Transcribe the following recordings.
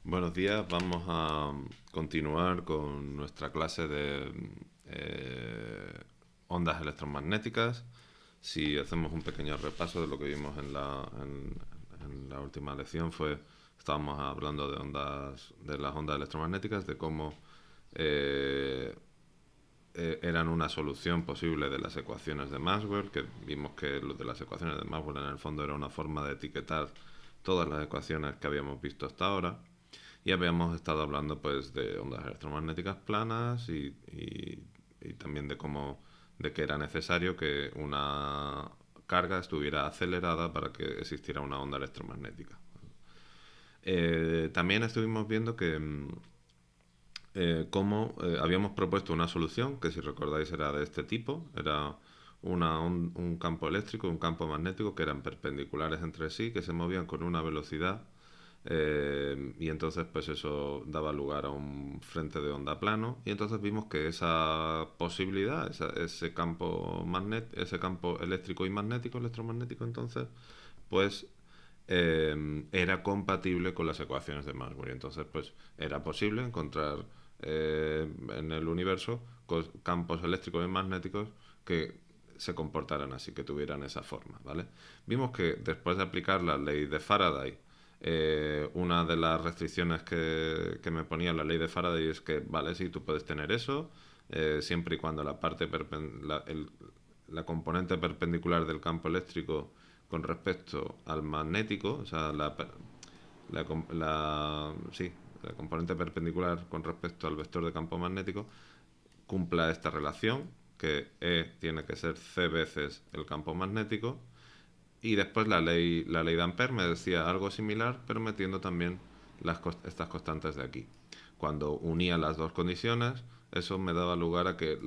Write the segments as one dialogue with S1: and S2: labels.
S1: Buenos días, vamos a continuar con nuestra clase de ondas electromagnéticas. Si hacemos un pequeño repaso de lo que vimos en la última lección, estábamos hablando de las ondas electromagnéticas, de cómo eh, eran una solución posible de las ecuaciones de Maxwell, que vimos que lo de las ecuaciones de Maxwell en el fondo era una forma de etiquetar todas las ecuaciones que habíamos visto hasta ahora. Y habíamos estado hablando pues de ondas electromagnéticas planas y también de que era necesario que una carga estuviera acelerada para que existiera una onda electromagnética. También estuvimos viendo que cómo habíamos propuesto una solución que, si recordáis, era de este tipo. Era un campo eléctrico y un campo magnético que eran perpendiculares entre sí, que se movían con una velocidad, y entonces pues eso daba lugar a un frente de onda plano, y entonces vimos que esa posibilidad, ese campo eléctrico y magnético, electromagnético, entonces pues era compatible con las ecuaciones de Maxwell. Y entonces pues era posible encontrar en el universo campos eléctricos y magnéticos que se comportaran así, que tuvieran esa forma, ¿vale? Vimos que después de aplicar la ley de Faraday, una de las restricciones que me ponía la ley de Faraday es que, vale, sí, tú puedes tener eso, siempre y cuando la componente perpendicular del campo eléctrico con respecto al magnético, o sea, sí, la componente perpendicular con respecto al vector de campo magnético cumpla esta relación, que E tiene que ser C veces el campo magnético. Y después la ley de Ampère me decía algo similar, pero metiendo también estas constantes de aquí. Cuando unía las dos condiciones, eso me daba lugar a que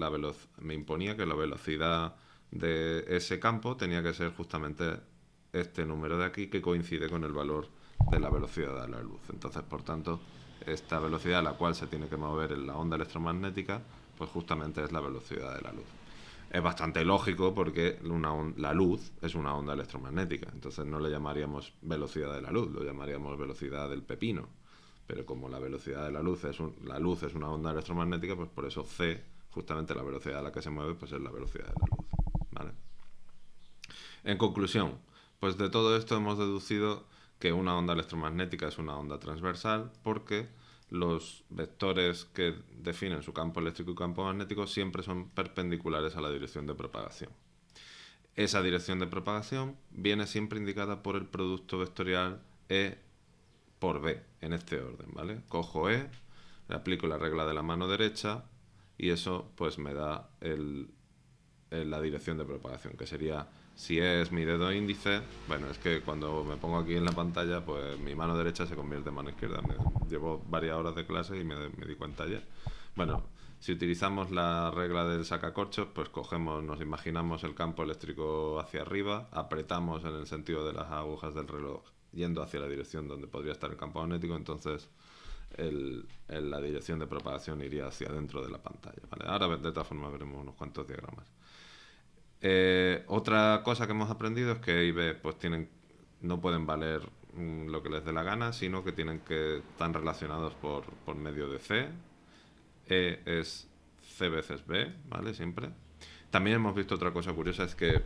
S1: me imponía que la velocidad de ese campo tenía que ser justamente este número de aquí, que coincide con el valor de la velocidad de la luz. Entonces, por tanto, esta velocidad a la cual se tiene que mover en la onda electromagnética, pues justamente es la velocidad de la luz. Es bastante lógico porque la luz es una onda electromagnética, entonces no le llamaríamos velocidad de la luz, lo llamaríamos velocidad del pepino. Pero como la velocidad de la luz es una onda electromagnética, pues por eso c, justamente la velocidad a la que se mueve, pues es la velocidad de la luz, ¿vale? En conclusión, pues de todo esto hemos deducido que una onda electromagnética es una onda transversal porque los vectores que definen su campo eléctrico y campo magnético siempre son perpendiculares a la dirección de propagación. Esa dirección de propagación viene siempre indicada por el producto vectorial E por B, en este orden, ¿vale? Cojo E, le aplico la regla de la mano derecha y eso pues me da la dirección de propagación, que sería, si es mi dedo índice, bueno, es que cuando me pongo aquí en la pantalla, pues mi mano derecha se convierte en mano izquierda. Llevo varias horas de clase y me di cuenta ayer. Bueno, si utilizamos la regla del sacacorchos, pues nos imaginamos el campo eléctrico hacia arriba, apretamos en el sentido de las agujas del reloj yendo hacia la dirección donde podría estar el campo magnético, entonces la dirección de propagación iría hacia dentro de la pantalla, ¿vale? Ahora de todas formas veremos unos cuantos diagramas. Otra cosa que hemos aprendido es que A y B pues no pueden valer lo que les dé la gana, sino que están relacionados por medio de C. E es C veces B, ¿vale? Siempre. También hemos visto otra cosa curiosa, es que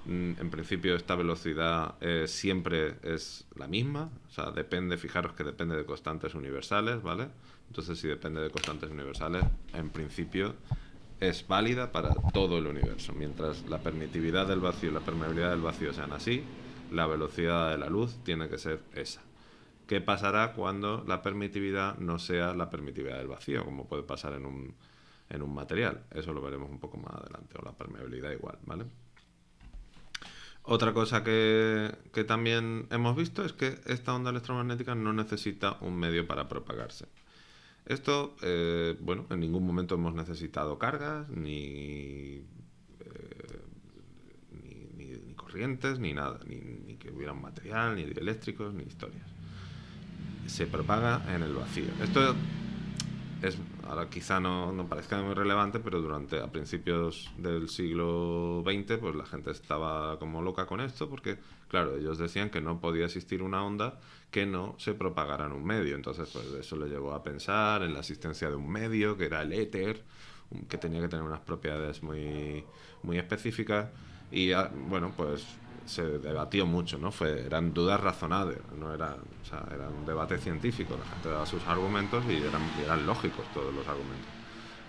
S1: en principio esta velocidad siempre es la misma, o sea, fijaros que depende de constantes universales, ¿vale? Entonces, si depende de constantes universales, en principio es válida para todo el universo. Mientras la permitividad del vacío y la permeabilidad del vacío sean así, la velocidad de la luz tiene que ser esa. ¿Qué pasará cuando la permitividad no sea la permitividad del vacío, como puede pasar en un material? Eso lo veremos un poco más adelante, o la permeabilidad igual, ¿vale? Otra cosa que también hemos visto es que esta onda electromagnética no necesita un medio para propagarse. Esto, bueno, en ningún momento hemos necesitado cargas, ni corrientes, ni nada, ni que hubiera un material, ni eléctricos, ni historias. Se propaga en el vacío. Esto ahora quizá no parezca muy relevante, pero a principios del siglo XX, pues la gente estaba como loca con esto, porque, claro, ellos decían que no podía existir una onda que no se propagara en un medio. Entonces, pues eso le llevó a pensar en la existencia de un medio, que era el éter, que tenía que tener unas propiedades muy específicas. Y bueno, pues se debatió mucho, ¿no? Eran dudas razonables, no era, o sea, era un debate científico, la gente daba sus argumentos y eran lógicos todos los argumentos.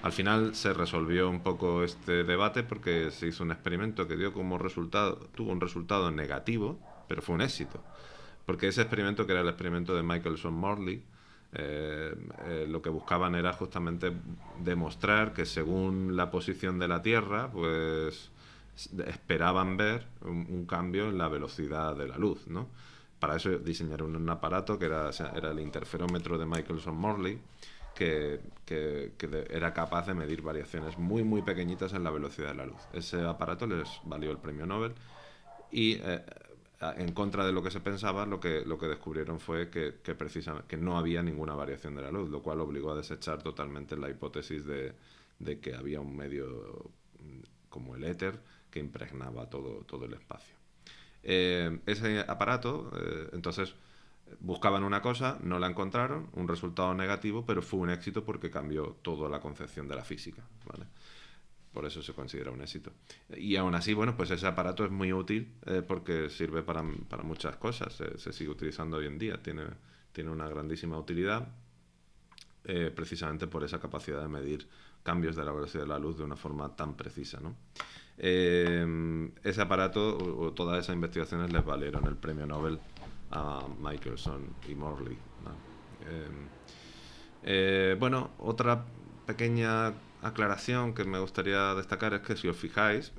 S1: Al final se resolvió un poco este debate porque se hizo un experimento que tuvo un resultado negativo, pero fue un éxito. Porque ese experimento, que era el experimento de Michelson-Morley, lo que buscaban era justamente demostrar que según la posición de la Tierra, pues esperaban ver un cambio en la velocidad de la luz, ¿no? Para eso diseñaron un aparato que era el interferómetro de Michelson-Morley, que era capaz de medir variaciones muy pequeñitas en la velocidad de la luz. Ese aparato les valió el premio Nobel y en contra de lo que se pensaba, lo que descubrieron fue que no había ninguna variación de la luz, lo cual obligó a desechar totalmente la hipótesis de que había un medio como el éter que impregnaba todo el espacio. Ese aparato, entonces, buscaban una cosa, no la encontraron, un resultado negativo, pero fue un éxito porque cambió toda la concepción de la física, ¿vale? Por eso se considera un éxito. Y aún así, bueno, pues ese aparato es muy útil porque sirve para muchas cosas. Se sigue utilizando hoy en día. Tiene una grandísima utilidad precisamente por esa capacidad de medir cambios de la velocidad de la luz de una forma tan precisa, ¿no? Ese aparato o todas esas investigaciones les valieron el premio Nobel a Michelson y Morley, ¿no? Bueno, otra pequeña aclaración que me gustaría destacar es que si os fijáis,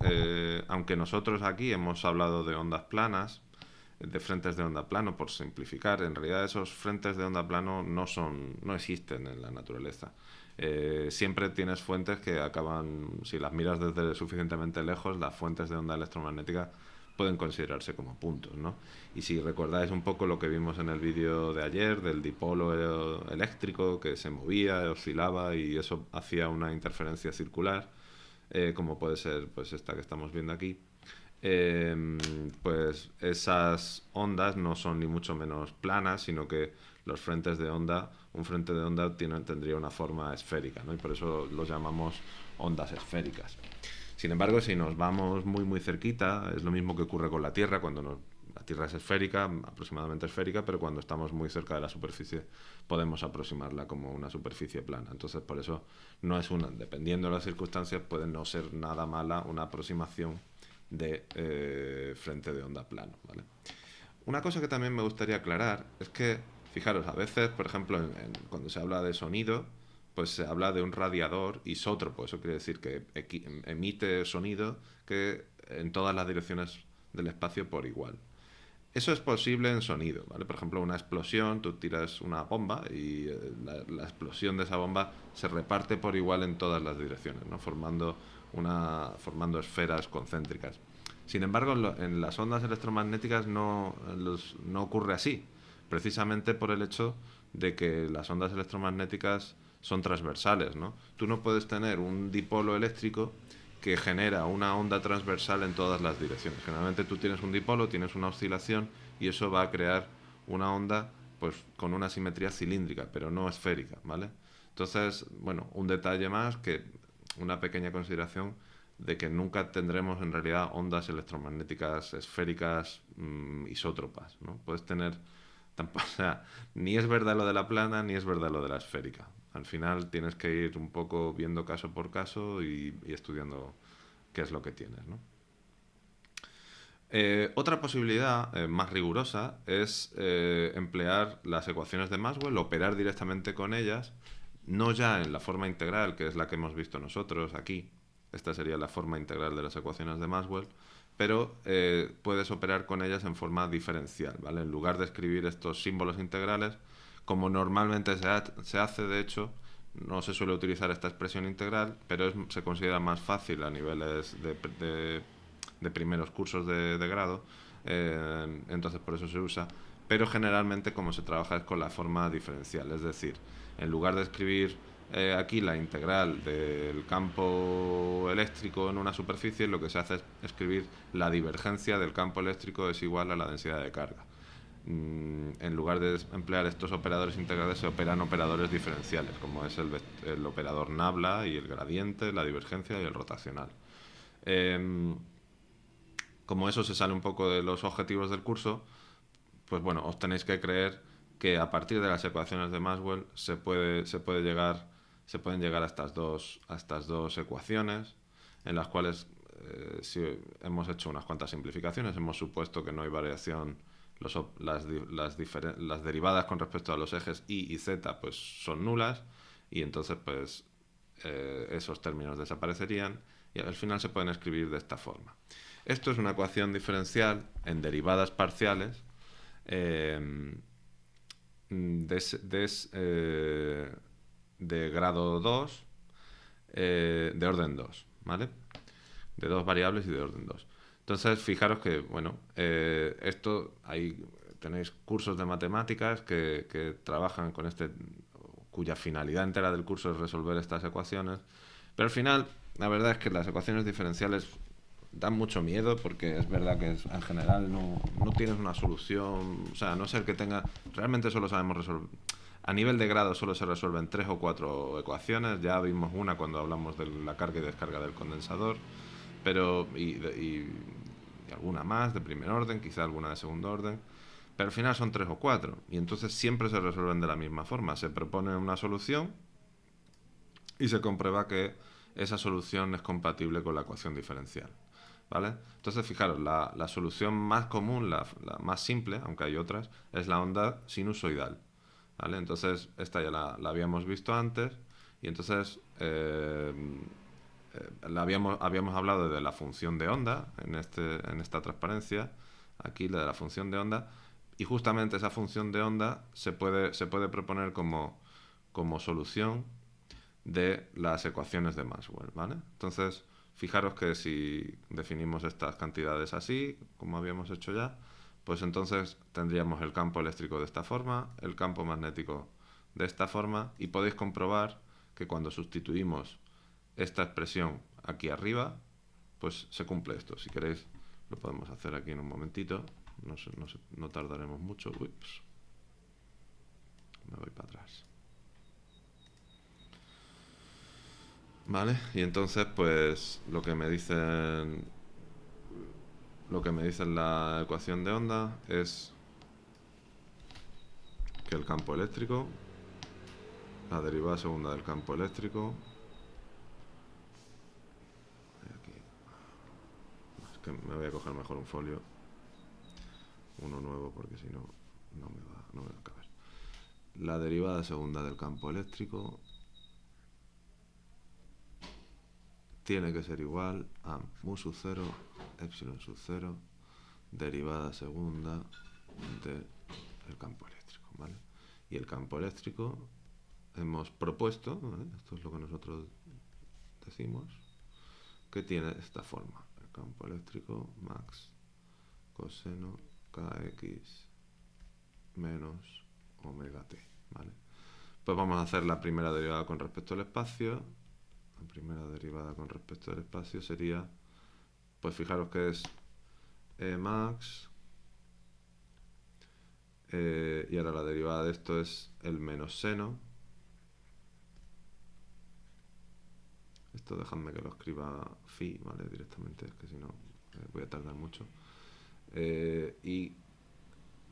S1: aunque nosotros aquí hemos hablado de ondas planas, de frentes de onda plano, por simplificar, en realidad esos frentes de onda plano no existen en la naturaleza. Siempre tienes fuentes que acaban, si las miras desde suficientemente lejos, las fuentes de onda electromagnética pueden considerarse como puntos, ¿no? Y si recordáis un poco lo que vimos en el vídeo de ayer del dipolo eléctrico que se movía, oscilaba y eso hacía una interferencia circular, como puede ser pues esta que estamos viendo aquí, pues esas ondas no son ni mucho menos planas, sino que los frentes de onda, un frente de onda tendría una forma esférica, ¿no? Y por eso los llamamos ondas esféricas. Sin embargo, si nos vamos muy cerquita, es lo mismo que ocurre con la Tierra, la Tierra es esférica, aproximadamente esférica, pero cuando estamos muy cerca de la superficie podemos aproximarla como una superficie plana. Entonces, por eso dependiendo de las circunstancias, puede no ser nada mala una aproximación de frente de onda plano, ¿vale? Una cosa que también me gustaría aclarar es que, fijaros, a veces, por ejemplo, cuando se habla de sonido, pues se habla de un radiador isótropo. Eso quiere decir que emite sonido que en todas las direcciones del espacio por igual. Eso es posible en sonido, ¿vale? Por ejemplo, una explosión, tú tiras una bomba y la explosión de esa bomba se reparte por igual en todas las direcciones, ¿no? Formando esferas concéntricas. Sin embargo, en las ondas electromagnéticas no ocurre así, precisamente por el hecho de que las ondas electromagnéticas son transversales, ¿no? Tú no puedes tener un dipolo eléctrico que genera una onda transversal en todas las direcciones. Generalmente tú tienes un dipolo, tienes una oscilación y eso va a crear una onda pues con una simetría cilíndrica, pero no esférica, ¿vale? Entonces, bueno, un detalle más, una pequeña consideración de que nunca tendremos en realidad ondas electromagnéticas esféricas isótropas, ¿no? Puedes tener, o sea, ni es verdad lo de la plana ni es verdad lo de la esférica. Al final tienes que ir un poco viendo caso por caso y estudiando qué es lo que tienes, ¿no? Otra posibilidad más rigurosa es emplear las ecuaciones de Maxwell, operar directamente con ellas, no ya en la forma integral, que es la que hemos visto nosotros aquí. Esta sería la forma integral de las ecuaciones de Maxwell, pero puedes operar con ellas en forma diferencial, ¿vale? En lugar de escribir estos símbolos integrales, como normalmente se hace, de hecho, no se suele utilizar esta expresión integral, pero se considera más fácil a niveles de primeros cursos de grado, entonces por eso se usa. Pero generalmente como se trabaja es con la forma diferencial, es decir, en lugar de escribir aquí la integral del campo eléctrico en una superficie, lo que se hace es escribir la divergencia del campo eléctrico es igual a la densidad de carga. En lugar de emplear estos operadores integrales, se operan operadores diferenciales, como es el operador nabla y el gradiente, la divergencia y el rotacional. Como eso se sale un poco de los objetivos del curso, pues bueno, os tenéis que creer que a partir de las ecuaciones de Maxwell se pueden llegar a estas dos ecuaciones, en las cuales si hemos hecho unas cuantas simplificaciones, hemos supuesto que no hay variación, las derivadas con respecto a los ejes y y z pues son nulas, y entonces pues esos términos desaparecerían y al final se pueden escribir de esta forma. Esto es una ecuación diferencial en derivadas parciales de grado 2, de orden 2, ¿vale? De dos variables y de orden 2. Entonces, fijaros que, bueno, tenéis cursos de matemáticas que trabajan con cuya finalidad entera del curso es resolver estas ecuaciones, pero al final, la verdad es que las ecuaciones diferenciales dan mucho miedo porque es verdad que en general no tienes una solución, o sea, a no ser que realmente solo sabemos resolver. A nivel de grado solo se resuelven 3 o 4 ecuaciones, ya vimos una cuando hablamos de la carga y descarga del condensador, pero y alguna más de primer orden, quizá alguna de segundo orden, pero al final son 3 o 4 y entonces siempre se resuelven de la misma forma. Se propone una solución y se comprueba que esa solución es compatible con la ecuación diferencial, ¿vale? Entonces, fijaros, la solución más común, la más simple, aunque hay otras, es la onda sinusoidal, ¿vale? Entonces, esta ya la habíamos visto antes y entonces habíamos hablado de la función de onda en esta transparencia, aquí la de la función de onda, y justamente esa función de onda se puede proponer como solución de las ecuaciones de Maxwell, ¿vale? Entonces, fijaros que si definimos estas cantidades así, como habíamos hecho ya, pues entonces tendríamos el campo eléctrico de esta forma, el campo magnético de esta forma, y podéis comprobar que cuando sustituimos esta expresión aquí arriba, pues se cumple esto. Si queréis, lo podemos hacer aquí en un momentito, no tardaremos mucho. Ups. Me voy para atrás. ¿Vale? Y entonces, pues lo que me dice la ecuación de onda es que el campo eléctrico, la derivada segunda del campo eléctrico, aquí, es que me voy a coger mejor un folio, uno nuevo, porque si no, no me va a caber. La derivada segunda del campo eléctrico tiene que ser igual a mu sub 0, epsilon sub 0, derivada segunda del campo eléctrico, ¿vale? Y el campo eléctrico hemos propuesto, ¿vale? Esto es lo que nosotros decimos, que tiene esta forma. El campo eléctrico max coseno kx menos omega t, ¿vale? Pues vamos a hacer la primera derivada con respecto al espacio. La primera derivada con respecto al espacio sería, pues fijaros que es E max, y ahora la derivada de esto es el menos seno. Esto dejadme que lo escriba phi, ¿vale? Directamente, es que si no voy a tardar mucho. Y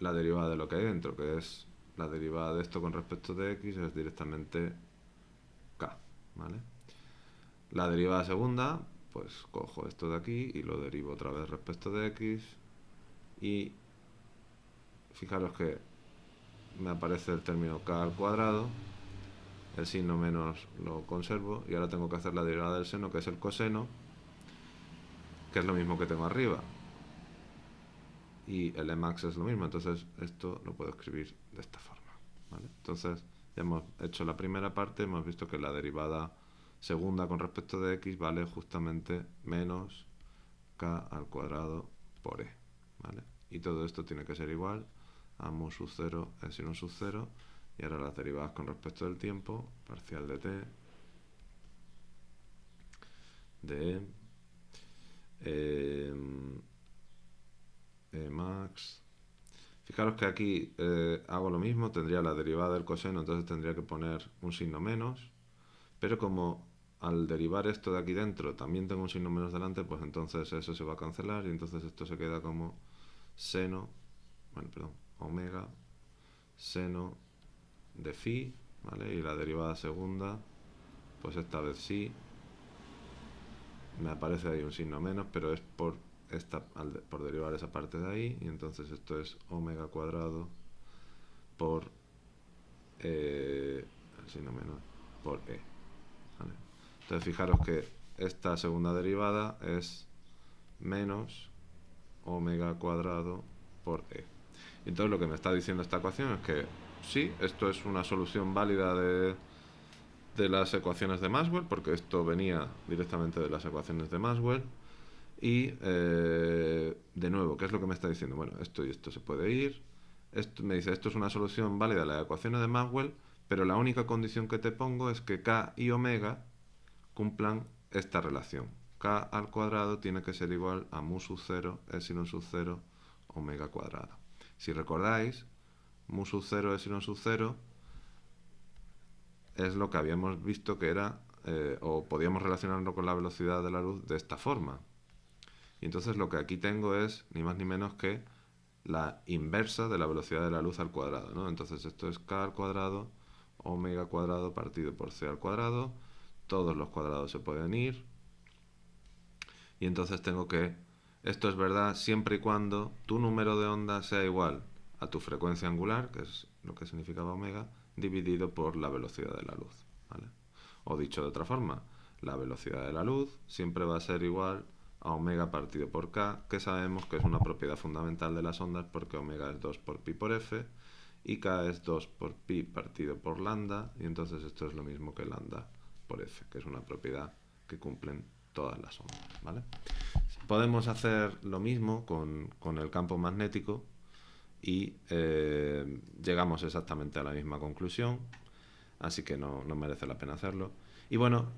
S1: la derivada de lo que hay dentro, que es la derivada de esto con respecto de x, es directamente k, ¿vale? La derivada segunda, pues cojo esto de aquí y lo derivo otra vez respecto de x, y fijaros que me aparece el término k al cuadrado, el signo menos lo conservo, y ahora tengo que hacer la derivada del seno, que es el coseno, que es lo mismo que tengo arriba, y el Emax es lo mismo, entonces esto lo puedo escribir de esta forma, ¿vale? Entonces ya hemos hecho la primera parte, hemos visto que la derivada segunda con respecto de x vale justamente menos k al cuadrado por e, ¿vale? Y todo esto tiene que ser igual a mu sub 0 epsilon sub 0 Y ahora las derivadas con respecto del tiempo, parcial de t, de E max. Fijaros que aquí hago lo mismo, tendría la derivada del coseno, entonces tendría que poner un signo menos, pero como al derivar esto de aquí dentro también tengo un signo menos delante, pues entonces eso se va a cancelar y entonces esto se queda como seno, bueno, perdón, omega, seno de phi, ¿vale? Y la derivada segunda, pues esta vez sí, me aparece ahí un signo menos, pero es por por derivar esa parte de ahí, y entonces esto es omega cuadrado por el signo menos por e, ¿vale? Entonces fijaros que esta segunda derivada es menos omega cuadrado por e. Entonces lo que me está diciendo esta ecuación es que sí, esto es una solución válida de las ecuaciones de Maxwell, porque esto venía directamente de las ecuaciones de Maxwell. Y de nuevo, ¿qué es lo que me está diciendo? Bueno, esto y esto se puede ir. Esto, me dice, esto es una solución válida de las ecuaciones de Maxwell, pero la única condición que te pongo es que K y omega cumplan esta relación. K al cuadrado tiene que ser igual a mu sub 0, epsilon sub 0, omega cuadrado. Si recordáis, mu sub 0, epsilon sub 0 es lo que habíamos visto que era, o podíamos relacionarlo con la velocidad de la luz de esta forma. Y entonces lo que aquí tengo es ni más ni menos que la inversa de la velocidad de la luz al cuadrado, ¿no? Entonces esto es k al cuadrado, omega cuadrado partido por c al cuadrado. Todos los cuadrados se pueden ir. Y entonces tengo que... Esto es verdad siempre y cuando tu número de ondas sea igual a tu frecuencia angular, que es lo que significaba omega, dividido por la velocidad de la luz, ¿vale? O dicho de otra forma, la velocidad de la luz siempre va a ser igual a omega partido por k, que sabemos que es una propiedad fundamental de las ondas porque omega es 2 por pi por f y k es 2 por pi partido por lambda, y entonces esto es lo mismo que lambda por f, que es una propiedad que cumplen todas las ondas, ¿vale? Podemos hacer lo mismo con el campo magnético y llegamos exactamente a la misma conclusión, así que no merece la pena hacerlo. Y bueno,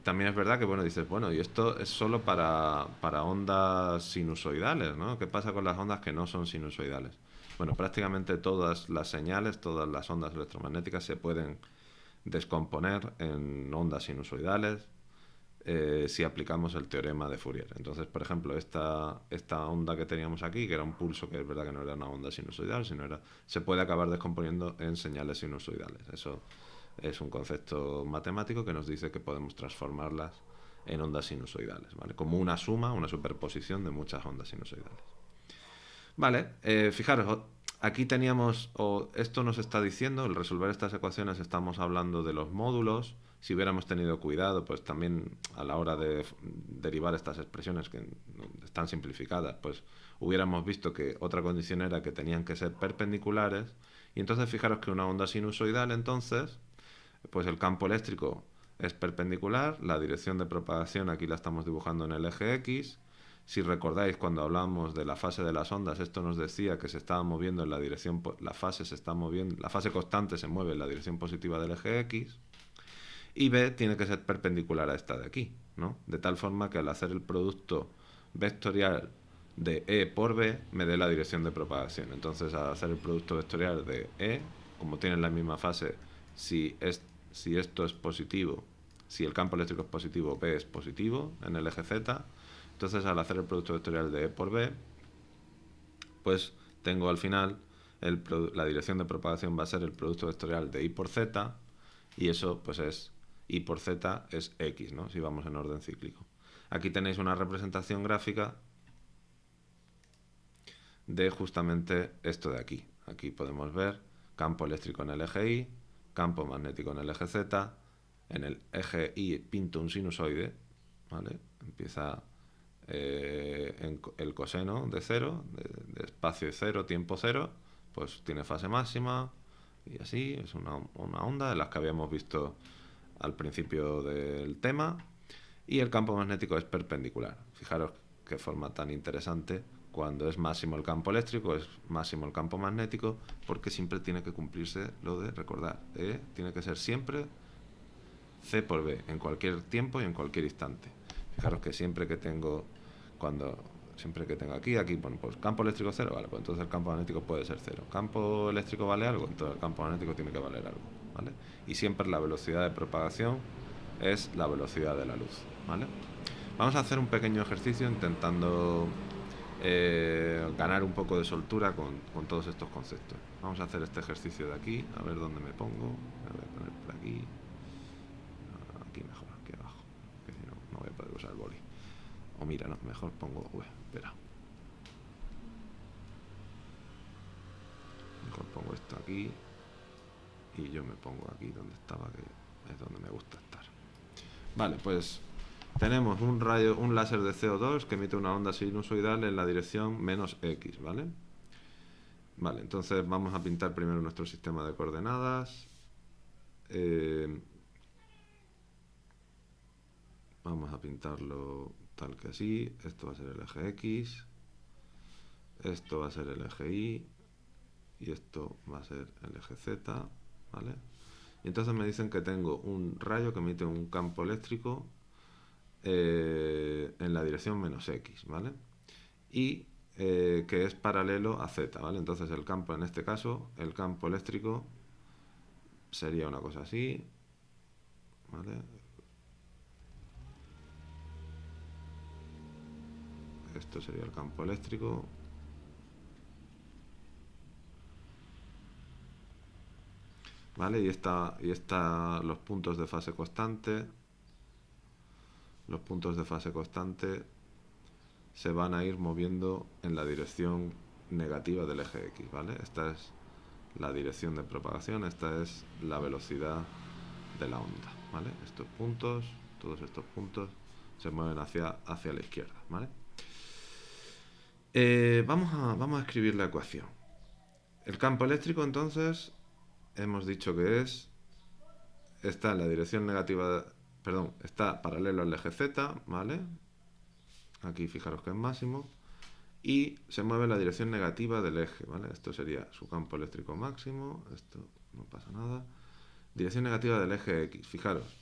S1: también es verdad que, bueno, dices, bueno, y esto es solo para ondas sinusoidales, ¿no? ¿Qué pasa con las ondas que no son sinusoidales? Bueno, prácticamente todas las señales, todas las ondas electromagnéticas se pueden descomponer en ondas sinusoidales si aplicamos el teorema de Fourier. Entonces, por ejemplo, esta onda que teníamos aquí, que era un pulso, que es verdad que no era una onda sinusoidal, se puede acabar descomponiendo en señales sinusoidales. Eso es un concepto matemático que nos dice que podemos transformarlas en ondas sinusoidales, ¿vale? Como una suma, una superposición de muchas ondas sinusoidales. Vale, fijaros, aquí teníamos, o esto nos está diciendo, el resolver estas ecuaciones estamos hablando de los módulos. Si hubiéramos tenido cuidado, pues también a la hora de derivar estas expresiones que están simplificadas, pues hubiéramos visto que otra condición era que tenían que ser perpendiculares. Y entonces fijaros que una onda sinusoidal, entonces, pues el campo eléctrico es perpendicular, la dirección de propagación aquí la estamos dibujando en el eje X. Si recordáis, cuando hablamos de la fase de las ondas, esto nos decía que se estaba moviendo en la dirección, la fase se está moviendo, la fase constante se mueve en la dirección positiva del eje X, y B tiene que ser perpendicular a esta de aquí, ¿no? De tal forma que al hacer el producto vectorial de E por B me dé la dirección de propagación. Entonces, al hacer el producto vectorial de E, como tienen la misma fase, si esto es positivo, si el campo eléctrico es positivo, B es positivo en el eje Z. Entonces, al hacer el producto vectorial de E por B, pues tengo al final la dirección de propagación va a ser el producto vectorial de I por Z, y eso pues es I por Z es X, ¿no? Si vamos en orden cíclico. Aquí tenéis una representación gráfica de justamente esto de aquí. Aquí podemos ver campo eléctrico en el eje Y, campo magnético en el eje Z. En el eje Y pinto un sinusoide, ¿vale? Empieza en el coseno de cero, de espacio cero, tiempo cero, pues tiene fase máxima, y así, es una onda de las que habíamos visto al principio del tema. Y el campo magnético es perpendicular. Fijaros qué forma tan interesante Cuando es máximo el campo eléctrico, es máximo el campo magnético, porque siempre tiene que cumplirse lo de recordar. E tiene que ser siempre C por B, en cualquier tiempo y en cualquier instante. Fijaros que siempre que tengo aquí, bueno, pues campo eléctrico 0, vale, pues entonces el campo magnético puede ser 0. ¿Campo eléctrico vale algo? Entonces el campo magnético tiene que valer algo, ¿vale? Y siempre la velocidad de propagación es la velocidad de la luz, ¿vale? Vamos a hacer un pequeño ejercicio intentando ganar un poco de soltura con todos estos conceptos. Vamos a hacer este ejercicio de aquí, a ver dónde me pongo. Me voy a poner por aquí. Aquí mejor, aquí abajo, que si no, no voy a poder usar el boli. O mira, no, mejor pongo... espera. Mejor pongo esto aquí y yo me pongo aquí donde estaba, que es donde me gusta estar. Vale, pues tenemos un láser de CO2 que emite una onda sinusoidal en la dirección menos X, ¿vale? Vale, entonces vamos a pintar primero nuestro sistema de coordenadas. Vamos a pintarlo tal que así. Esto va a ser el eje X, esto va a ser el eje Y y esto va a ser el eje Z, ¿vale? Y entonces me dicen que tengo un rayo que emite un campo eléctrico en la dirección menos X, ¿vale? Y que es paralelo a Z, ¿vale? Entonces el campo, en este caso, el campo eléctrico sería una cosa así, ¿vale? Esto sería el campo eléctrico. ¿Vale? Y está los puntos de fase constante. Los puntos de fase constante se van a ir moviendo en la dirección negativa del eje X, ¿vale? Esta es la dirección de propagación, esta es la velocidad de la onda, ¿vale? Estos puntos, todos estos puntos se mueven hacia la izquierda, ¿vale? Vamos a escribir la ecuación. El campo eléctrico, entonces, hemos dicho que está en la dirección negativa, perdón, está paralelo al eje Z, ¿vale? Aquí fijaros que es máximo. Y se mueve en la dirección negativa del eje, ¿vale? Esto sería su campo eléctrico máximo, esto no pasa nada. Dirección negativa del eje X, fijaros.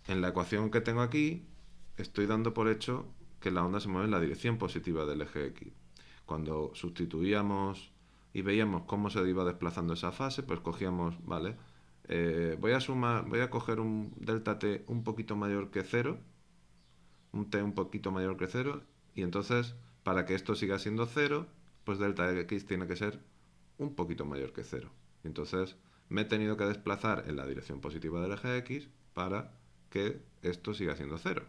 S1: En la ecuación que tengo aquí, estoy dando por hecho que la onda se mueve en la dirección positiva del eje X. Cuando sustituíamos y veíamos cómo se iba desplazando esa fase, pues cogíamos, vale, voy a coger un delta t un poquito mayor que 0, un t un poquito mayor que 0, y entonces, para que esto siga siendo 0, pues delta x tiene que ser un poquito mayor que 0. Entonces, me he tenido que desplazar en la dirección positiva del eje x para que esto siga siendo 0.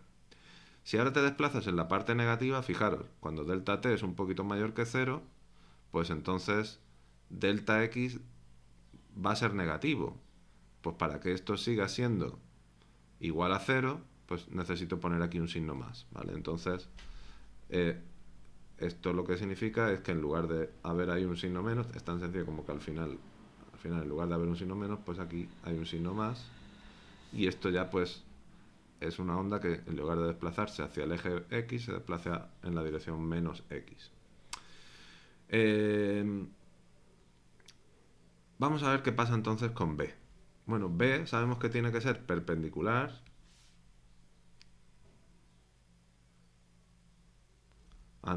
S1: Si ahora te desplazas en la parte negativa, fijaros, cuando delta t es un poquito mayor que 0, pues entonces delta x va a ser negativo. Pues para que esto siga siendo igual a 0, pues necesito poner aquí un signo más, ¿vale? Entonces, esto lo que significa es que en lugar de haber ahí un signo menos, es tan sencillo como que al final en lugar de haber un signo menos, pues aquí hay un signo más, y esto ya pues es una onda que en lugar de desplazarse hacia el eje X, se desplaza en la dirección menos X. Vamos a ver qué pasa entonces con B. Bueno, B sabemos que tiene que ser perpendicular a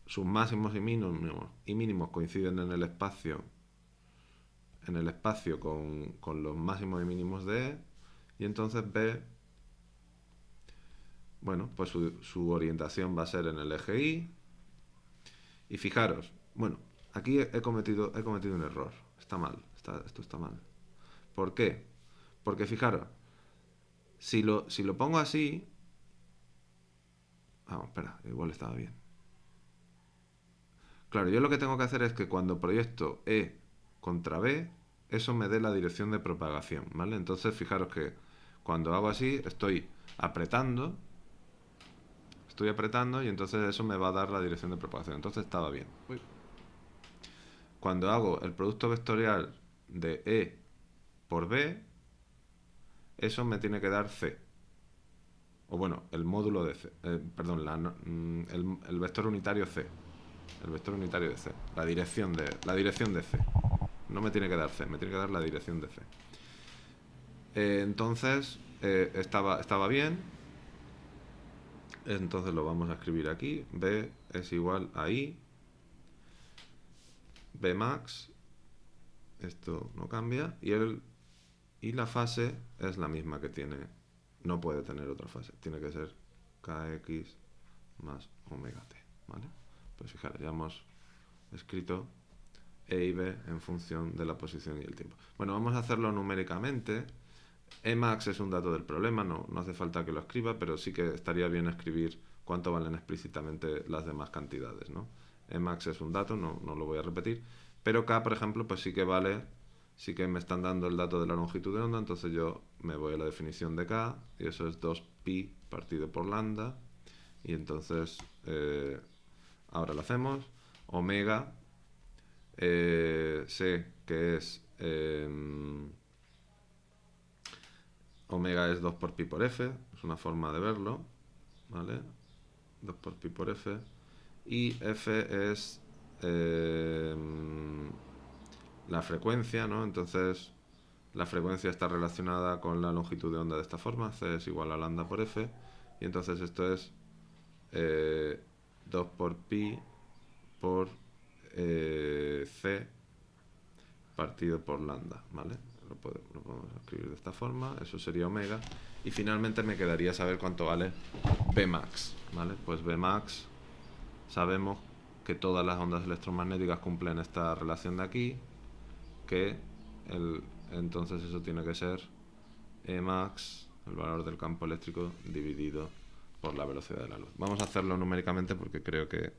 S1: sus máximos y mínimos coinciden en el espacio con los máximos y mínimos de E, y entonces B, bueno, pues su orientación va a ser en el eje Y. Y fijaros, bueno, aquí he cometido un error. Está mal, esto está mal. ¿Por qué? Porque fijaros, si lo pongo así... Vamos, espera, igual estaba bien. Claro, yo lo que tengo que hacer es que cuando proyecto E contra B, eso me dé la dirección de propagación, ¿vale? Entonces, fijaros que cuando hago así, estoy apretando y entonces eso me va a dar la dirección de propagación. Entonces estaba bien. Uy. Cuando hago el producto vectorial de E por B, eso me tiene que dar C. O bueno, el módulo de C. Perdón, el vector unitario C. El vector unitario de C. La dirección de C. No me tiene que dar C, me tiene que dar la dirección de C. Entonces, estaba bien. Entonces lo vamos a escribir aquí. B es igual a I. B max. Esto no cambia. Y la fase es la misma que tiene. No puede tener otra fase. Tiene que ser Kx más omega t. ¿Vale? Pues fijaros, ya hemos escrito E y B en función de la posición y el tiempo. Bueno, vamos a hacerlo numéricamente. Emax es un dato del problema, no hace falta que lo escriba, pero sí que estaría bien escribir cuánto valen explícitamente las demás cantidades, ¿no? Emax es un dato, no lo voy a repetir, pero K, por ejemplo, pues sí que vale, sí que me están dando el dato de la longitud de onda, entonces yo me voy a la definición de K, y eso es 2pi partido por lambda, y entonces ahora lo hacemos. Omega, sé que es omega es 2 por pi por f, es una forma de verlo, ¿vale? 2 por pi por f. Y f es la frecuencia, ¿no? Entonces la frecuencia está relacionada con la longitud de onda de esta forma, c es igual a lambda por f, y entonces esto es 2 por pi por c partido por lambda, ¿vale? Lo podemos escribir de esta forma, eso sería omega, y finalmente me quedaría saber cuánto vale Bmax, ¿vale? Pues Bmax sabemos que todas las ondas electromagnéticas cumplen esta relación de aquí, que entonces eso tiene que ser Emax, el valor del campo eléctrico, dividido por la velocidad de la luz. Vamos a hacerlo numéricamente porque creo que,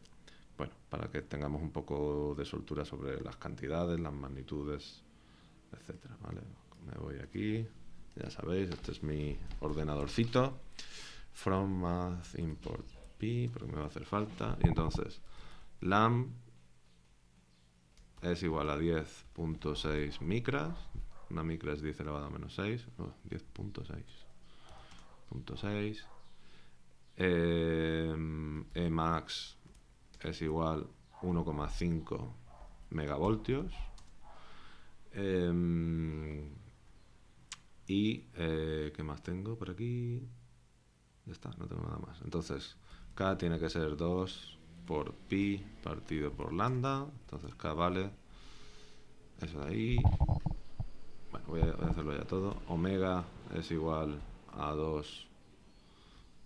S1: bueno, para que tengamos un poco de soltura sobre las cantidades, las magnitudes, etcétera, ¿vale? Me voy aquí, ya sabéis, este es mi ordenadorcito. From math import p, porque me va a hacer falta. Y entonces, lam es igual a 10.6 micras. Una micra es 10 elevado a menos 6. No, 10.6. Emax es igual 1,5 megavoltios. ¿Qué más tengo por aquí? Ya está, no tengo nada más. Entonces, K tiene que ser 2 por pi partido por lambda. Entonces K vale eso de ahí. Bueno, voy a hacerlo ya todo. Omega es igual a 2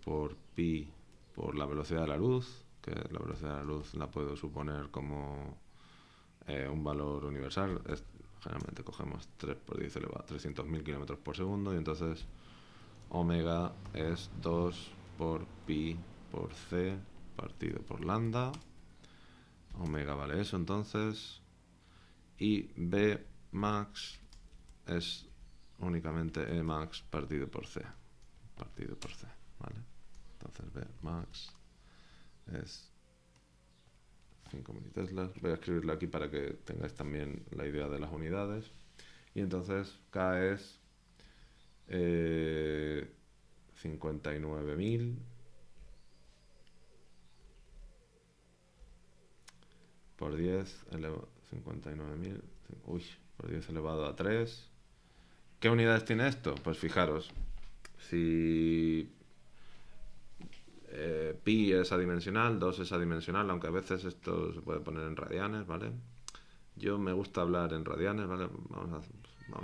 S1: por pi por la velocidad de la luz, que la velocidad de la luz la puedo suponer como un valor universal. Generalmente cogemos 3 por 10 elevado a 300.000 kilómetros por segundo, y entonces omega es 2 por pi por c partido por lambda. Omega vale eso entonces. Y B max es únicamente E max partido por C. Partido por C, ¿vale? Entonces B max es 5 militeslas. Voy a escribirlo aquí para que tengáis también la idea de las unidades. Y entonces K es 59.000 por 10 elevado 59.000 por 10 elevado a 3. ¿Qué unidades tiene esto? Pues fijaros, si pi es adimensional, 2 es adimensional, aunque a veces esto se puede poner en radianes, ¿vale? Yo me gusta hablar en radianes, ¿vale? Vamos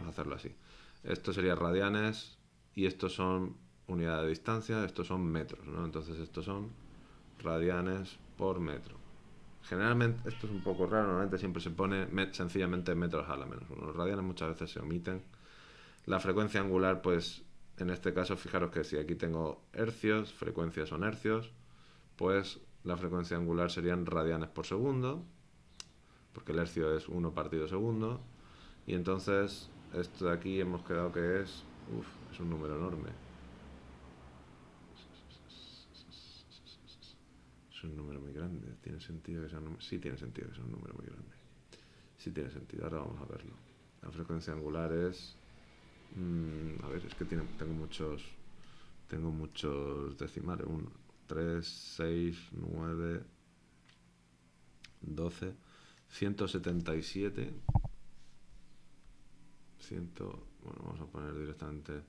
S1: a hacerlo así. Esto sería radianes y estos son unidad de distancia, estos son metros, ¿no? Entonces estos son radianes por metro. Generalmente, esto es un poco raro, normalmente siempre se pone sencillamente metros a la menos 1. Los radianes muchas veces se omiten. La frecuencia angular, pues en este caso, fijaros que si aquí tengo hercios, frecuencias son hercios, pues la frecuencia angular serían radianes por segundo, porque el hercio es 1 partido segundo, y entonces esto de aquí hemos quedado que es un número enorme. Es un número muy grande. ¿Tiene sentido que sea un número? Sí, tiene sentido que sea un número muy grande. Sí tiene sentido. Ahora vamos a verlo. La frecuencia angular es... a ver, es que tengo muchos decimales. 1, 3, 6, 9... 12, 177, bueno, vamos a poner directamente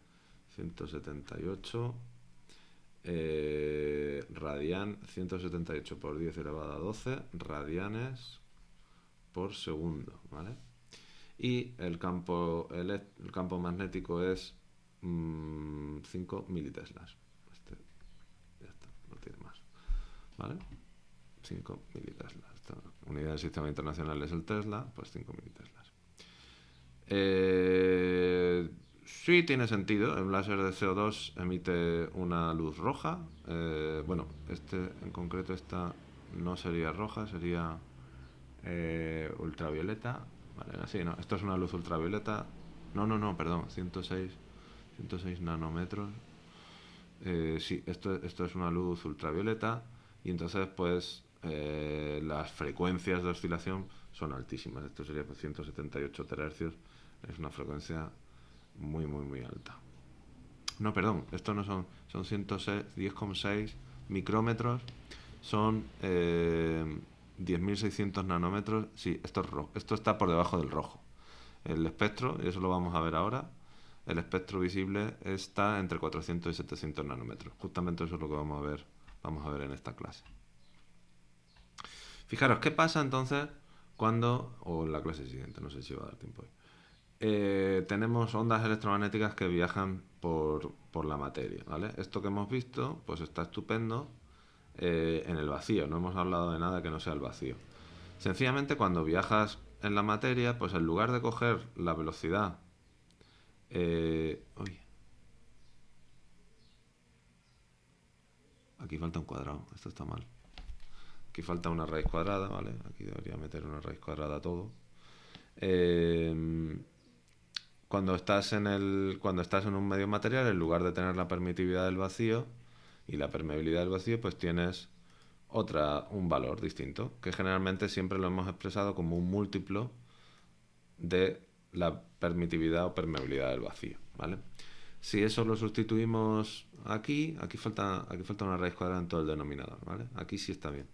S1: 178, radian, 178 por 10 elevado a 12 radianes por segundo, ¿vale? Y el campo magnético es 5 militeslas. Ya está, no tiene más, ¿vale? 5 militeslas. Esta unidad del sistema internacional es el Tesla, pues 5 militeslas. Sí tiene sentido. Un láser de CO2 emite una luz roja. Bueno, en concreto esta no sería roja, sería ultravioleta. Vale, así, ¿no? Esto es una luz ultravioleta. No, perdón, 106 nanómetros. Sí, esto es una luz ultravioleta y entonces pues las frecuencias de oscilación son altísimas. Esto sería 178 terahercios. Es una frecuencia muy, muy, muy alta. No, perdón, esto no son 10,6 micrómetros, son 10.600 nanómetros. Sí, esto es rojo. Esto está por debajo del rojo. El espectro, y eso lo vamos a ver ahora, el espectro visible está entre 400 y 700 nanómetros. Justamente eso es lo que vamos a ver en esta clase. Fijaros, ¿qué pasa entonces cuando, o en la clase siguiente, no sé si va a dar tiempo hoy, tenemos ondas electromagnéticas que viajan por la materia, ¿vale? Esto que hemos visto, pues está estupendo en el vacío. No hemos hablado de nada que no sea el vacío. Sencillamente, cuando viajas en la materia, pues en lugar de coger la velocidad... uy, aquí falta un cuadrado, esto está mal. Aquí falta una raíz cuadrada, ¿vale? Aquí debería meter una raíz cuadrada a todo. Cuando estás en un medio material, en lugar de tener la permitividad del vacío y la permeabilidad del vacío, pues tienes un valor distinto, que generalmente siempre lo hemos expresado como un múltiplo de la permitividad o permeabilidad del vacío, ¿vale? Si eso lo sustituimos aquí falta una raíz cuadrada en todo el denominador, ¿vale? Aquí sí está bien.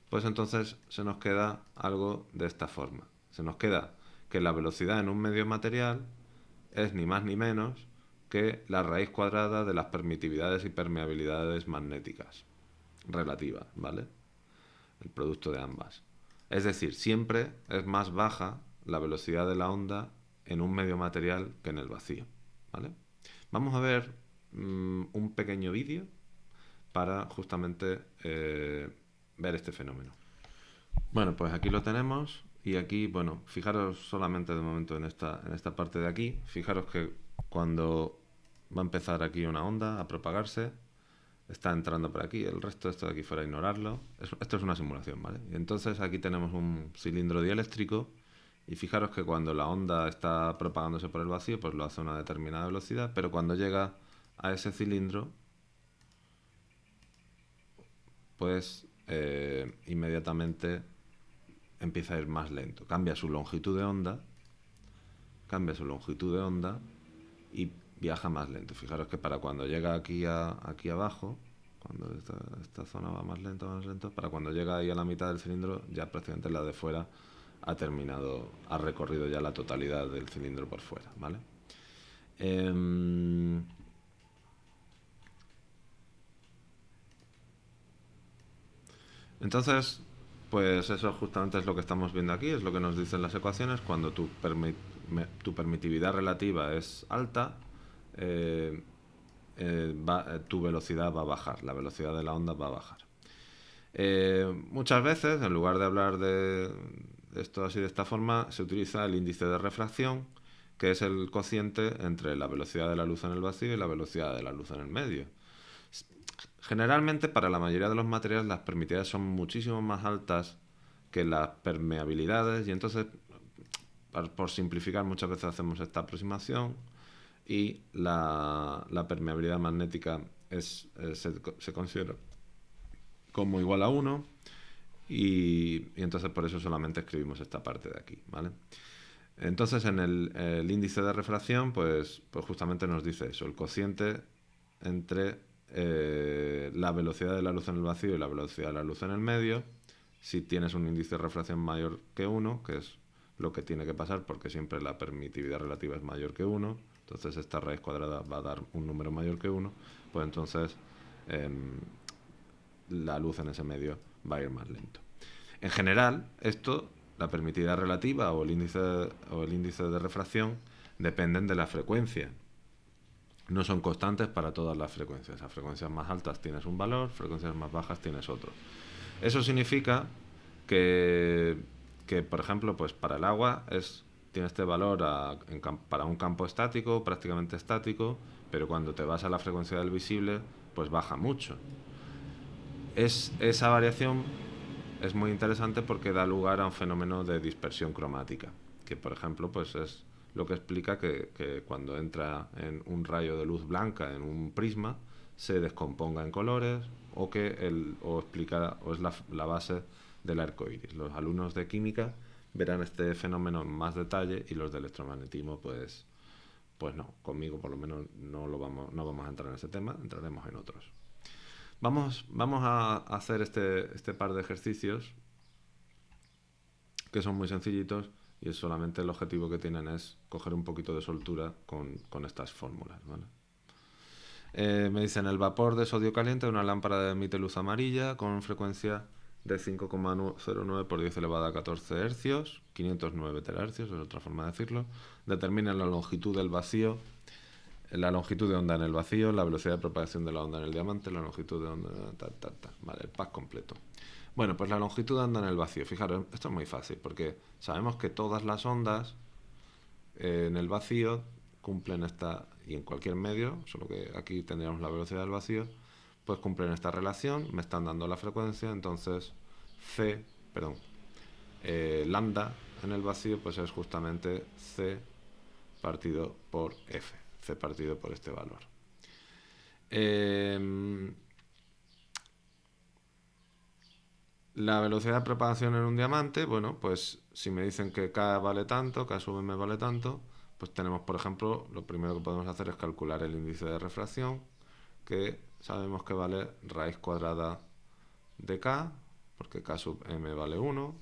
S1: Pues entonces se nos queda algo de esta forma. Se nos queda que la velocidad en un medio material es ni más ni menos que la raíz cuadrada de las permitividades y permeabilidades magnéticas relativas, ¿vale? El producto de ambas. Es decir, siempre es más baja la velocidad de la onda en un medio material que en el vacío, ¿vale? Vamos a ver un pequeño vídeo para justamente ver este fenómeno. Bueno, pues aquí lo tenemos y aquí, bueno, fijaros solamente de momento en esta parte de aquí. Fijaros que cuando va a empezar aquí una onda a propagarse, está entrando por aquí, el resto de esto de aquí fuera a ignorarlo. Esto es una simulación, ¿vale? Y entonces aquí tenemos un cilindro dieléctrico y fijaros que cuando la onda está propagándose por el vacío, pues lo hace a una determinada velocidad, pero cuando llega a ese cilindro, pues inmediatamente empieza a ir más lento. Cambia su longitud de onda y viaja más lento. Fijaros que para cuando llega aquí abajo, cuando esta zona va más lento, para cuando llega ahí a la mitad del cilindro, ya prácticamente la de fuera ha recorrido ya la totalidad del cilindro por fuera, ¿vale? Entonces, pues eso justamente es lo que estamos viendo aquí, es lo que nos dicen las ecuaciones. Cuando tu permitividad relativa es alta, tu velocidad va a bajar, la velocidad de la onda va a bajar. Muchas veces, en lugar de hablar de esto así de esta forma, se utiliza el índice de refracción, que es el cociente entre la velocidad de la luz en el vacío y la velocidad de la luz en el medio. Generalmente, para la mayoría de los materiales, las permitividades son muchísimo más altas que las permeabilidades y entonces, por simplificar, muchas veces hacemos esta aproximación y la permeabilidad magnética se considera como igual a 1 y entonces por eso solamente escribimos esta parte de aquí, ¿vale? Entonces en el índice de refracción pues justamente nos dice eso, el cociente entre la velocidad de la luz en el vacío y la velocidad de la luz en el medio si tienes un índice de refracción mayor que 1, que es lo que tiene que pasar porque siempre la permitividad relativa es mayor que 1, entonces esta raíz cuadrada va a dar un número mayor que 1, pues entonces la luz en ese medio va a ir más lento. En general, esto, la permitividad relativa o el índice de refracción, dependen de la frecuencia. No son constantes para todas las frecuencias. A frecuencias más altas tienes un valor, frecuencias más bajas tienes otro. Eso significa que por ejemplo, pues para el agua tiene este valor para un campo estático, prácticamente estático, pero cuando te vas a la frecuencia del visible, pues baja mucho. Esa variación es muy interesante porque da lugar a un fenómeno de dispersión cromática, que por ejemplo pues es lo que explica que cuando entra en un rayo de luz blanca en un prisma se descomponga en colores o es la base del arco iris. Los alumnos de química verán este fenómeno en más detalle y los de electromagnetismo pues no, conmigo por lo menos no vamos a entrar en ese tema, entraremos en otros. Vamos a hacer este par de ejercicios que son muy sencillitos y solamente el objetivo que tienen es coger un poquito de soltura con estas fórmulas, ¿vale? Me dicen el vapor de sodio caliente de una lámpara emite luz amarilla con frecuencia de 5,09 por 10 elevado a 14 hercios, 509 terahercios, es otra forma de decirlo. Determina la longitud del vacío, la longitud de onda en el vacío, la velocidad de propagación de la onda en el diamante, la longitud de onda... Vale, el pack completo. Bueno, pues la longitud de onda en el vacío. Fijaros, esto es muy fácil, porque sabemos que todas las ondas en el vacío cumplen y en cualquier medio, solo que aquí tendríamos la velocidad del vacío, pues cumplen esta relación, me están dando la frecuencia, entonces lambda en el vacío pues es justamente C partido por F. C partido por este valor. La velocidad de propagación en un diamante, bueno, pues si me dicen que K vale tanto, K sub M vale tanto, pues tenemos, por ejemplo, lo primero que podemos hacer es calcular el índice de refracción, que sabemos que vale raíz cuadrada de K, porque K sub M vale 1,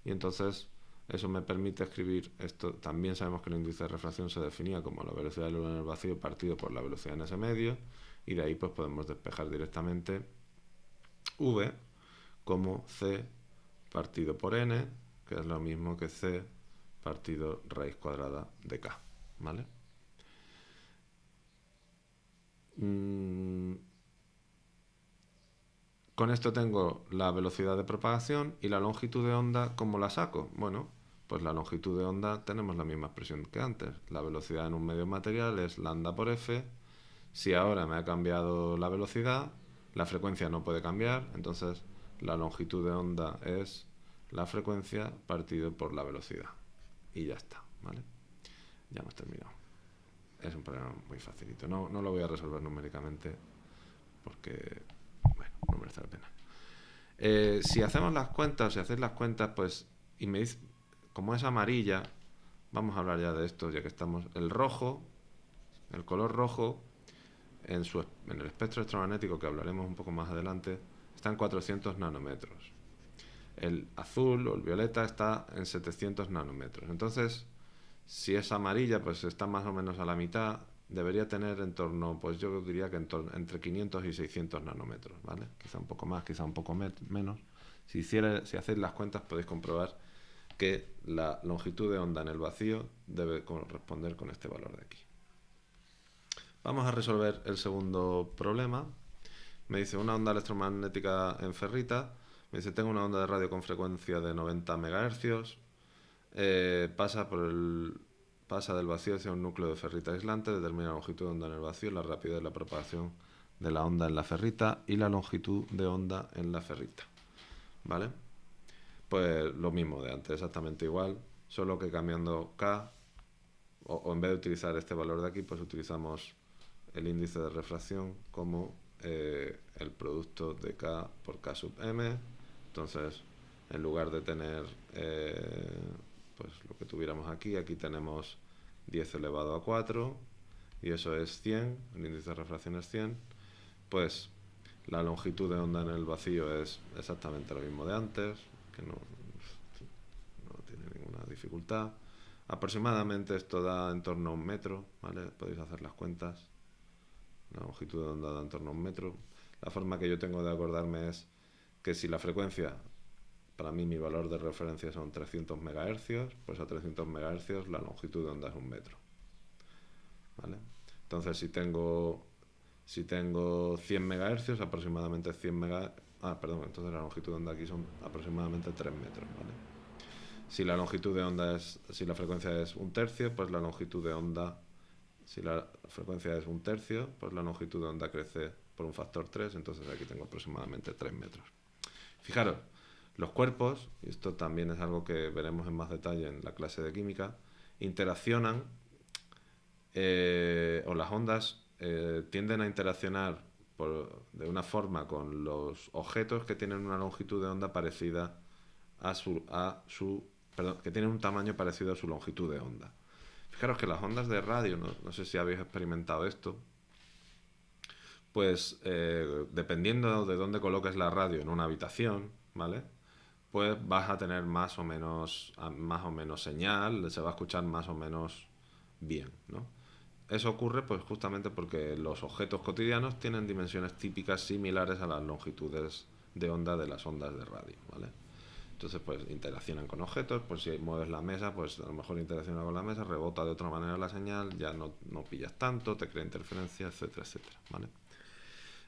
S1: y entonces eso me permite escribir esto. También sabemos que el índice de refracción se definía como la velocidad de luz en el vacío partido por la velocidad en ese medio, y de ahí pues podemos despejar directamente V como C partido por N, que es lo mismo que C partido raíz cuadrada de K, ¿vale? Con esto tengo la velocidad de propagación y la longitud de onda. ¿Cómo la saco? Bueno, pues la longitud de onda tenemos la misma expresión que antes. La velocidad en un medio material es lambda por F. Si ahora me ha cambiado la velocidad, la frecuencia no puede cambiar, entonces la longitud de onda es la frecuencia partido por la velocidad. Y ya está, ¿vale? Ya hemos terminado. Es un problema muy facilito. No lo voy a resolver numéricamente porque, bueno, no merece la pena. Si hacemos las cuentas, si hacéis las cuentas, pues, y me dice, como es amarilla, vamos a hablar ya de esto, ya que estamos. El rojo, el color rojo, en el espectro electromagnético, que hablaremos un poco más adelante, está en 400 nanómetros. El azul o el violeta está en 700 nanómetros. Entonces, si es amarilla, pues está más o menos a la mitad. Debería tener en torno, pues yo diría que entre 500 y 600 nanómetros, ¿vale? Quizá un poco más, quizá un poco menos. Si hacéis las cuentas podéis comprobar que la longitud de onda en el vacío debe corresponder con este valor de aquí. Vamos a resolver el segundo problema. Me dice una onda electromagnética en ferrita. Me dice tengo una onda de radio con frecuencia de 90 MHz. Pasa del vacío hacia un núcleo de ferrita aislante, determina la longitud de onda en el vacío, la rapidez de la propagación de la onda en la ferrita y la longitud de onda en la ferrita. ¿Vale? Pues lo mismo de antes, exactamente igual, solo que cambiando K, o en vez de utilizar este valor de aquí, pues utilizamos el índice de refracción como el producto de K por K sub M. Entonces, en lugar de tener pues lo que tuviéramos aquí tenemos 10 elevado a 4 y eso es 100, el índice de refracción es 100, pues la longitud de onda en el vacío es exactamente lo mismo de antes, que no tiene ninguna dificultad. Aproximadamente esto da en torno a 1 metro, ¿vale? Podéis hacer las cuentas. La longitud de onda da en torno a 1 metro. La forma que yo tengo de acordarme es que si la frecuencia, para mí mi valor de referencia son 300 MHz, pues a 300 MHz la longitud de onda es 1 metro, ¿vale? Entonces si tengo 100 MHz, aproximadamente 100 MHz, entonces la longitud de onda aquí son aproximadamente 3 metros, ¿vale? Si la longitud de onda si la frecuencia es 1/3, pues la longitud de onda, si la frecuencia es 1/3, pues la longitud de onda crece por un factor 3, entonces aquí tengo aproximadamente 3 metros. Fijaros, los cuerpos, y esto también es algo que veremos en más detalle en la clase de química, interaccionan, o las ondas tienden a interaccionar de una forma con los objetos que tienen una longitud de onda parecida que tienen un tamaño parecido a su longitud de onda. Fijaros que las ondas de radio, no sé si habéis experimentado esto, pues dependiendo de dónde coloques la radio en una habitación, ¿vale? Pues vas a tener más o menos señal, se va a escuchar más o menos bien, ¿no? Eso ocurre pues justamente porque los objetos cotidianos tienen dimensiones típicas similares a las longitudes de onda de las ondas de radio, ¿vale? Entonces pues interaccionan con objetos, pues si mueves la mesa, pues a lo mejor interacciona con la mesa, rebota de otra manera la señal, ya no pillas tanto, te crea interferencia, etcétera, etcétera, ¿vale?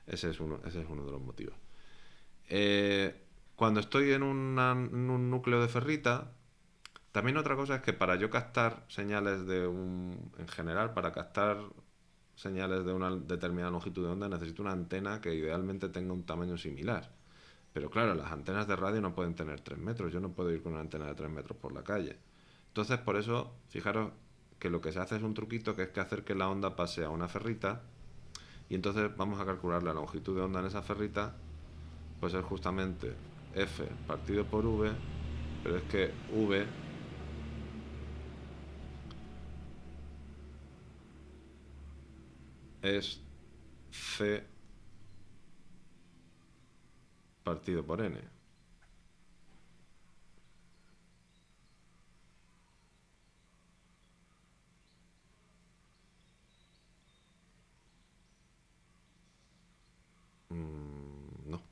S1: Ese es uno de los motivos. Cuando estoy en un núcleo de ferrita, también otra cosa es que para yo captar señales en general, para captar señales de una determinada longitud de onda, necesito una antena que idealmente tenga un tamaño similar. Pero claro, las antenas de radio no pueden tener 3 metros, yo no puedo ir con una antena de 3 metros por la calle. Entonces, por eso, fijaros que lo que se hace es un truquito, que es que hacer que la onda pase a una ferrita, y entonces vamos a calcular la longitud de onda en esa ferrita, pues es justamente F partido por V, pero es que V es C partido por N.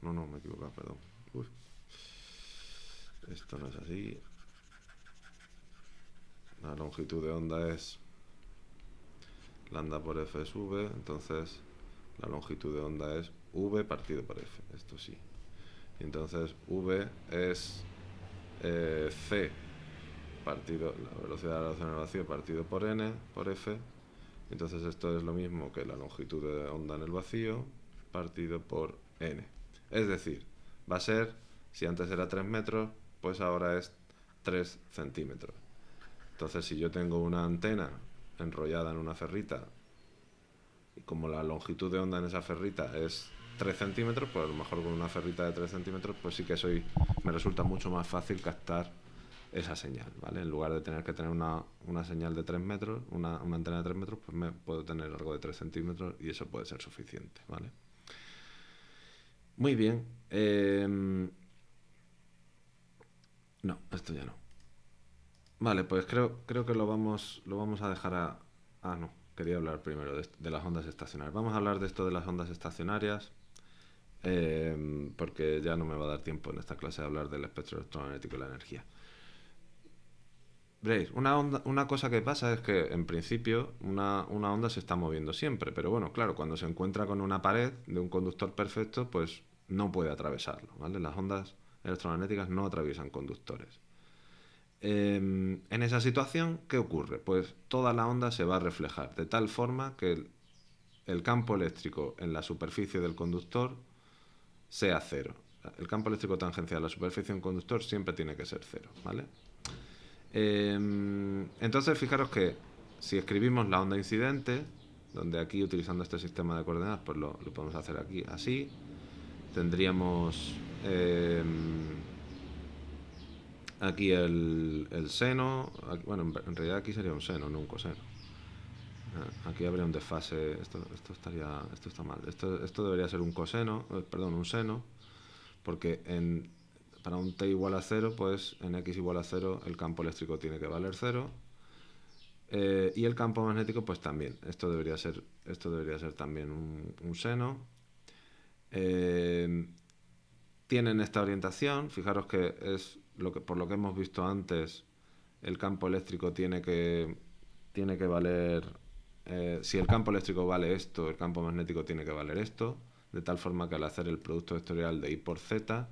S1: No, me he equivocado, perdón. Uy. Esto no es así. La longitud de onda es lambda por F es V, entonces la longitud de onda es V partido por F, esto sí. Entonces V es C partido, la velocidad de la relación en el vacío partido por N por F. Entonces esto es lo mismo que la longitud de onda en el vacío partido por N. Es decir, va a ser, si antes era 3 metros, pues ahora es 3 centímetros. Entonces si yo tengo una antena enrollada en una ferrita y como la longitud de onda en esa ferrita es 3 centímetros, pues a lo mejor con una ferrita de 3 centímetros pues sí que me resulta mucho más fácil captar esa señal, ¿vale? En lugar de tener que tener una señal de 3 metros, una antena de 3 metros, pues puedo tener algo de 3 centímetros y eso puede ser suficiente, ¿vale? Muy bien. No, esto ya no. Vale, pues creo que lo vamos a dejar a... Ah, no, quería hablar primero de las ondas estacionarias. Vamos a hablar de esto de las ondas estacionarias, porque ya no me va a dar tiempo en esta clase de hablar del espectro electromagnético y la energía. Veréis, una cosa que pasa es que en principio una onda se está moviendo siempre, pero bueno, claro, cuando se encuentra con una pared de un conductor perfecto, pues no puede atravesarlo, ¿vale? Las ondas electromagnéticas no atraviesan conductores. En esa situación, ¿qué ocurre? Pues toda la onda se va a reflejar de tal forma que el campo eléctrico en la superficie del conductor sea cero. El campo eléctrico tangencial a la superficie de un conductor siempre tiene que ser cero, ¿vale? Entonces, fijaros que si escribimos la onda incidente, donde aquí utilizando este sistema de coordenadas, pues lo podemos hacer aquí así, tendríamos aquí el seno, bueno, en realidad aquí sería un seno, no un coseno. Aquí habría un desfase, esto está mal. Esto debería ser un coseno, perdón, un seno, porque para un t igual a 0, pues en x igual a 0 el campo eléctrico tiene que valer 0. Y el campo magnético pues también. Esto debería ser también un seno. Tienen esta orientación. Fijaros que es por lo que hemos visto antes, el campo eléctrico tiene que valer... si el campo eléctrico vale esto, el campo magnético tiene que valer esto, de tal forma que al hacer el producto vectorial de I por Z,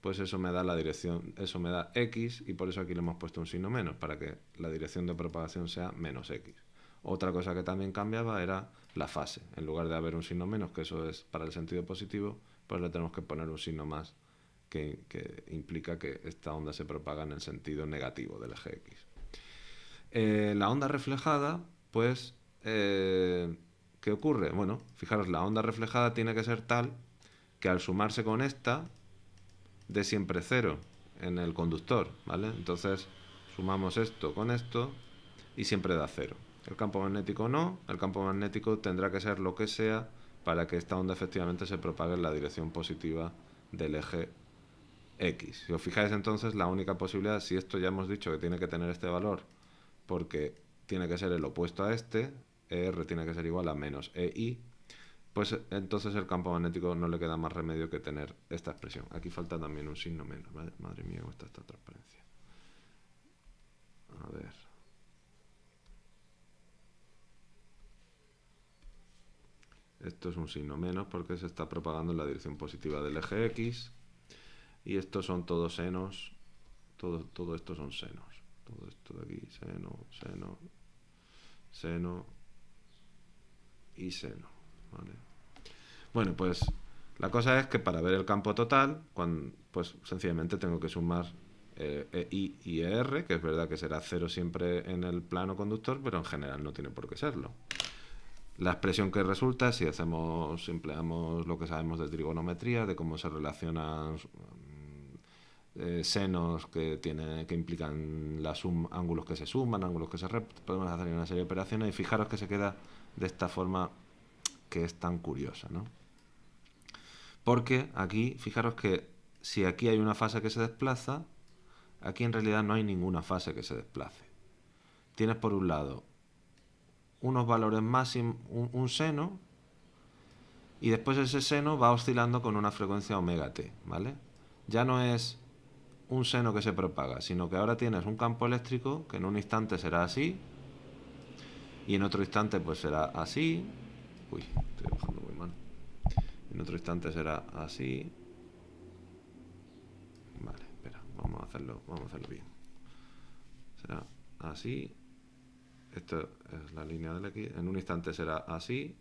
S1: pues eso me da la dirección, eso me da X, y por eso aquí le hemos puesto un signo menos, para que la dirección de propagación sea menos X. Otra cosa que también cambiaba era la fase. En lugar de haber un signo menos, que eso es para el sentido positivo, pues le tenemos que poner un signo más que implica que esta onda se propaga en el sentido negativo del eje X. La onda reflejada, pues, ¿qué ocurre? Bueno, fijaros, la onda reflejada tiene que ser tal que al sumarse con esta dé siempre 0 en el conductor, ¿vale? Entonces sumamos esto con esto y siempre da 0. El campo magnético no, el campo magnético tendrá que ser lo que sea para que esta onda efectivamente se propague en la dirección positiva del eje X. Si os fijáis, entonces la única posibilidad, si esto ya hemos dicho que tiene que tener este valor porque tiene que ser el opuesto a este, ER tiene que ser igual a menos EI, pues entonces el campo magnético no le queda más remedio que tener esta expresión. Aquí falta también un signo menos, ¿vale? Madre mía, cómo está esta transparencia. A ver. Esto es un signo menos porque se está propagando en la dirección positiva del eje X. Y estos son todos senos. Todo esto son senos. Todo esto de aquí, seno, seno, seno y seno, ¿vale? Bueno, pues la cosa es que para ver el campo total, pues sencillamente tengo que sumar EI y ER, que es verdad que será 0 siempre en el plano conductor, pero en general no tiene por qué serlo. La expresión que resulta, si empleamos lo que sabemos de trigonometría, de cómo se relacionan senos que implican ángulos que se suman, ángulos que se restan, podemos hacer una serie de operaciones y fijaros que se queda de esta forma que es tan curiosa, ¿no? Porque aquí, fijaros que si aquí hay una fase que se desplaza, aquí en realidad no hay ninguna fase que se desplace. Tienes por un lado unos valores máximos, un seno, y después ese seno va oscilando con una frecuencia omega t, ¿vale? Ya no es un seno que se propaga, sino que ahora tienes un campo eléctrico que en un instante será así, y en otro instante pues será así. Uy, estoy bajando muy mal. En otro instante será así. Vale, espera, vamos a hacerlo bien. Será así. Esto es la línea del X. En un instante será así,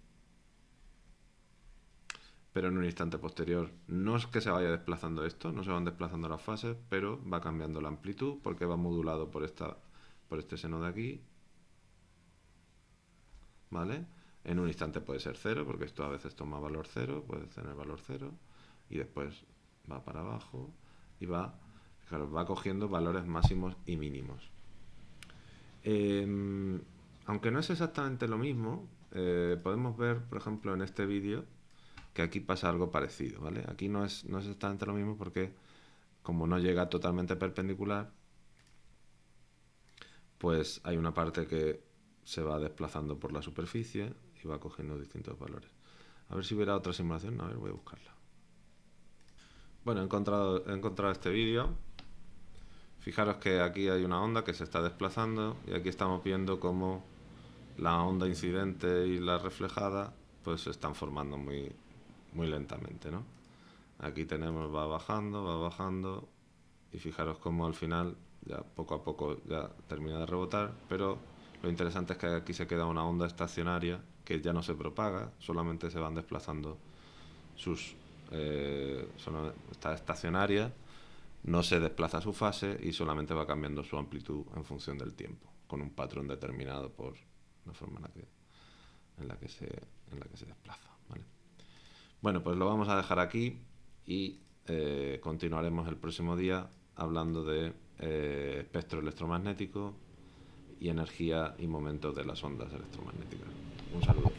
S1: pero en un instante posterior no es que se vaya desplazando esto, no se van desplazando las fases, pero va cambiando la amplitud porque va modulado por este seno de aquí, ¿vale? En un instante puede ser 0, porque esto a veces toma valor 0, puede tener valor 0, y después va para abajo y va cogiendo valores máximos y mínimos. Aunque no es exactamente lo mismo, podemos ver, por ejemplo, en este vídeo, que aquí pasa algo parecido, ¿vale? Aquí no es exactamente lo mismo porque, como no llega totalmente perpendicular, pues hay una parte que se va desplazando por la superficie y va cogiendo distintos valores. A ver si hubiera otra simulación. A ver, voy a buscarla. Bueno, he encontrado este vídeo. Fijaros que aquí hay una onda que se está desplazando y aquí estamos viendo cómo la onda incidente y la reflejada pues se están formando muy, muy lentamente, ¿no? Aquí tenemos, va bajando y fijaros cómo al final ya poco a poco ya termina de rebotar, pero lo interesante es que aquí se queda una onda estacionaria que ya no se propaga, solamente se van desplazando está estacionaria, no se desplaza su fase y solamente va cambiando su amplitud en función del tiempo, con un patrón determinado por la forma en la que se desplaza, ¿vale? Bueno, pues lo vamos a dejar aquí y continuaremos el próximo día hablando de espectro electromagnético y energía y momentos de las ondas electromagnéticas. Un saludo.